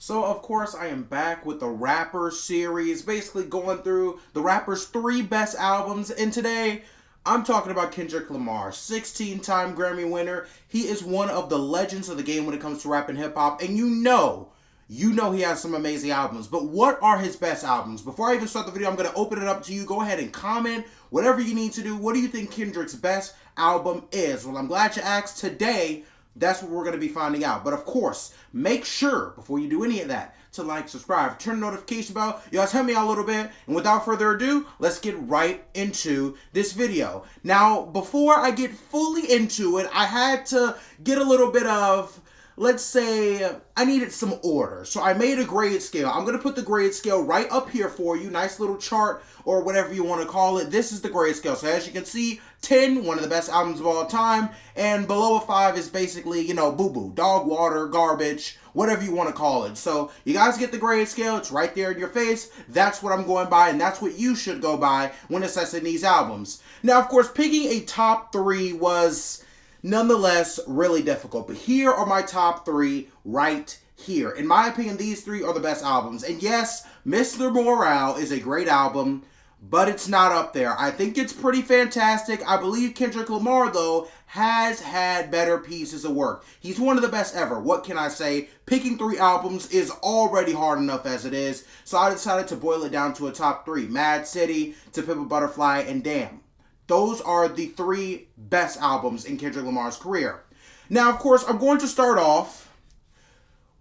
So, of course, I am back with the Rapper series, basically going through the rapper's three best albums. And today, I'm talking about Kendrick Lamar, 16-time Grammy winner. He is one of the legends of the game when it comes to rap and hip hop. And you know he has some amazing albums. But what are his best albums? Before I even start the video, I'm going to open it up to you. Go ahead and comment whatever you need to do. What do you think Kendrick's best album is? Well, I'm glad you asked. Today, that's what we're going to be finding out. But of course, make sure, before you do any of that, to like, subscribe, turn the notification bell. You guys help me out a little bit. And without further ado, let's get right into this video. Now, before I get fully into it, I had to get a little bit of, let's say, I needed some order. So I made a grade scale. I'm going to put the grade scale right up here for you. Nice little chart or whatever you want to call it. This is the grade scale. So as you can see, 10, one of the best albums of all time. And below a 5 is basically, boo-boo, dog water, garbage, whatever you want to call it. So you guys get the grade scale. It's right there in your face. That's what I'm going by, and that's what you should go by when assessing these albums. Now, of course, picking a top 3 was nonetheless really difficult. But here are my top 3 right here. In my opinion, these 3 are the best albums. And yes, Mr. Morale is a great album, but it's not up there. I think it's pretty fantastic. I believe Kendrick Lamar, though, has had better pieces of work. He's one of the best ever. What can I say? Picking 3 albums is already hard enough as it is. So I decided to boil it down to a top 3. Mad City, To Pimp a Butterfly, and Damn. Those are the 3 best albums in Kendrick Lamar's career. Now, of course, I'm going to start off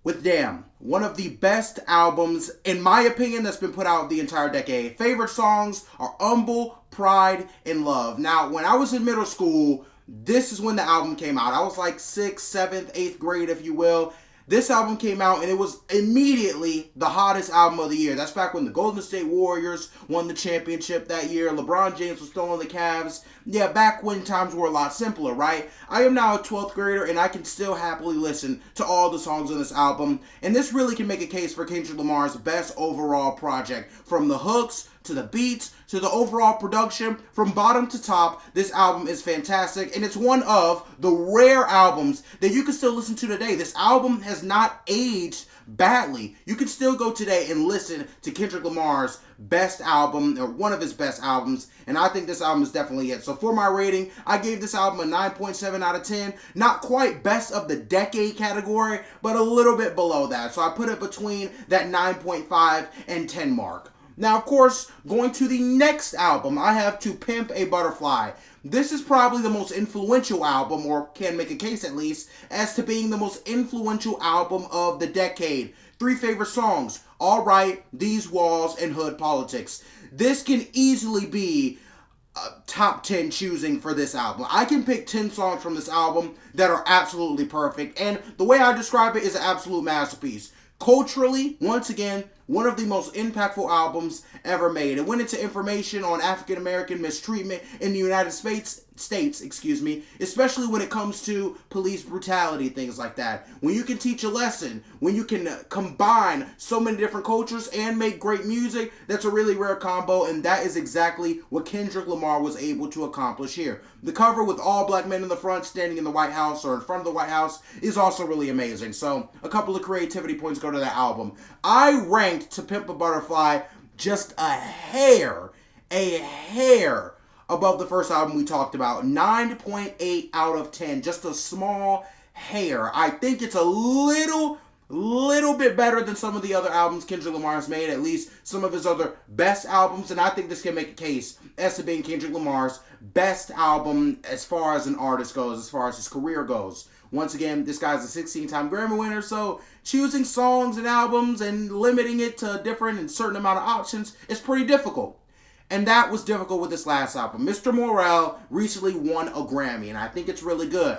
with Damn, one of the best albums, in my opinion, that's been put out the entire decade. Favorite songs are Humble, Pride, and Love. Now, when I was in middle school, this is when the album came out. I was like 6th, 7th, 8th grade, if you will. This album came out, and it was immediately the hottest album of the year. That's back when the Golden State Warriors won the championship that year. LeBron James was still on the Cavs. Yeah, back when times were a lot simpler, right? I am now a 12th grader, and I can still happily listen to all the songs on this album. And this really can make a case for Kendrick Lamar's best overall project. From the hooks, to the beats, to the overall production, from bottom to top, this album is fantastic, and it's one of the rare albums that you can still listen to today. This album has not aged badly. You can still go today and listen to Kendrick Lamar's best album, or one of his best albums, and I think this album is definitely it. So for my rating, I gave this album a 9.7 out of 10. Not quite best of the decade category, but a little bit below that. So I put it between that 9.5 and 10 mark. Now, of course, going to the next album, I have To Pimp a Butterfly. This is probably the most influential album, or can make a case at least, as to being the most influential album of the decade. 3 favorite songs, All Right, These Walls, and Hood Politics. This can easily be top 10 choosing for this album. I can pick 10 songs from this album that are absolutely perfect, and the way I describe it is an absolute masterpiece. Culturally, once again, one of the most impactful albums ever made. It went into information on African American mistreatment in the United States, especially when it comes to police brutality, things like that. When you can teach a lesson, when you can combine so many different cultures and make great music, that's a really rare combo, and that is exactly what Kendrick Lamar was able to accomplish here. The cover with all black men in the front standing in the White House, or in front of the White House, is also really amazing. So a couple of creativity points go to that album. I ranked To Pimp a Butterfly just a hair above the first album we talked about. 9.8 out of 10. Just a small hair. I think it's a little bit better than some of the other albums Kendrick Lamar has made, at least some of his other best albums, and I think this can make a case as to being Kendrick Lamar's best album as far as an artist goes, as far as his career goes. Once again, this guy's a 16-time Grammy winner, so choosing songs and albums and limiting it to different and certain amount of options is pretty difficult. And that was difficult with this last album. Mr. Morale recently won a Grammy, and I think it's really good.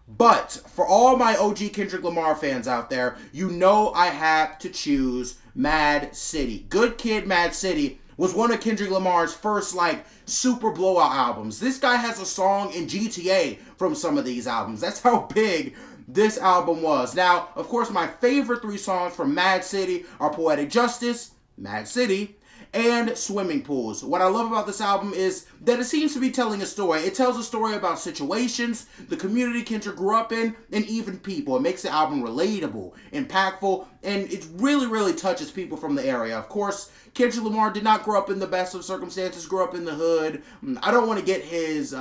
But for all my OG Kendrick Lamar fans out there, you know I had to choose Mad City. Good Kid, Mad City was one of Kendrick Lamar's first, super blowout albums. This guy has a song in GTA from some of these albums. That's how big this album was. Now, of course, my favorite 3 songs from Mad City are Poetic Justice, Mad City, and swimming pools. What I love about this album is that it seems to be telling a story. It tells a story about situations, the community Kendrick grew up in, and even people. It makes the album relatable, impactful, and it really, really touches people from the area. Of course, Kendrick Lamar did not grow up in the best of circumstances, grew up in the hood. I don't want to get his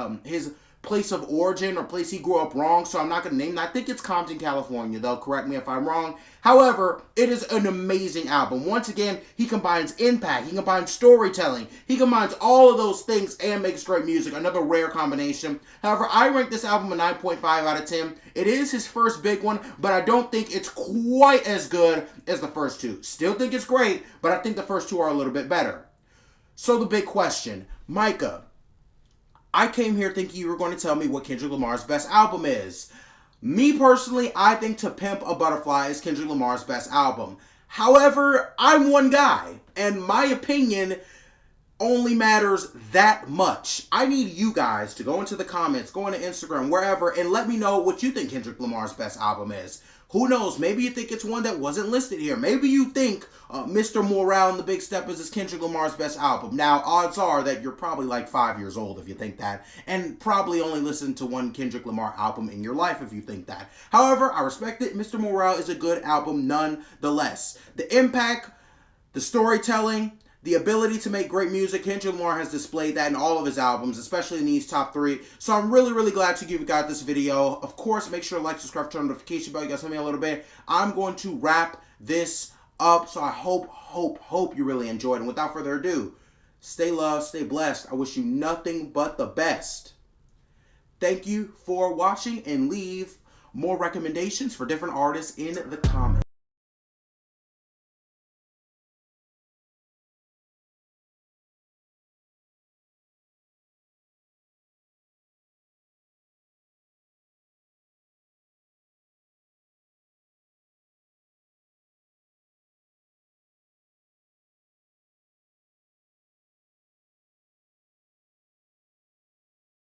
place of origin or place he grew up wrong, so I'm not going to name that. I think it's Compton, California, though. Correct me if I'm wrong. However, it is an amazing album. Once again, he combines impact, he combines storytelling, he combines all of those things and makes great music. Another rare combination. However, I rank this album a 9.5 out of 10. It is his first big one, but I don't think it's quite as good as the first two. Still think it's great, but I think the first two are a little bit better. So the big question, Micah, I came here thinking you were going to tell me what Kendrick Lamar's best album is. Me personally, I think To Pimp a Butterfly is Kendrick Lamar's best album. However, I'm one guy, and my opinion only matters that much. I need you guys to go into the comments, go into Instagram, wherever, and let me know what you think Kendrick Lamar's best album is. Who knows? Maybe you think it's one that wasn't listed here. Maybe you think Mr. Morale and the Big Steppers is Kendrick Lamar's best album. Now, odds are that you're probably like 5 years old if you think that, and probably only listened to one Kendrick Lamar album in your life if you think that. However, I respect it. Mr. Morale is a good album nonetheless. The impact, the storytelling, the ability to make great music, Kendrick Lamar has displayed that in all of his albums, especially in these top three. So I'm really, really glad to give you guys this video. Of course, make sure to like, subscribe, turn on the notification bell. You guys help me a little bit. I'm going to wrap this up. So I hope you really enjoyed. And without further ado, stay loved, stay blessed. I wish you nothing but the best. Thank you for watching, and leave more recommendations for different artists in the comments.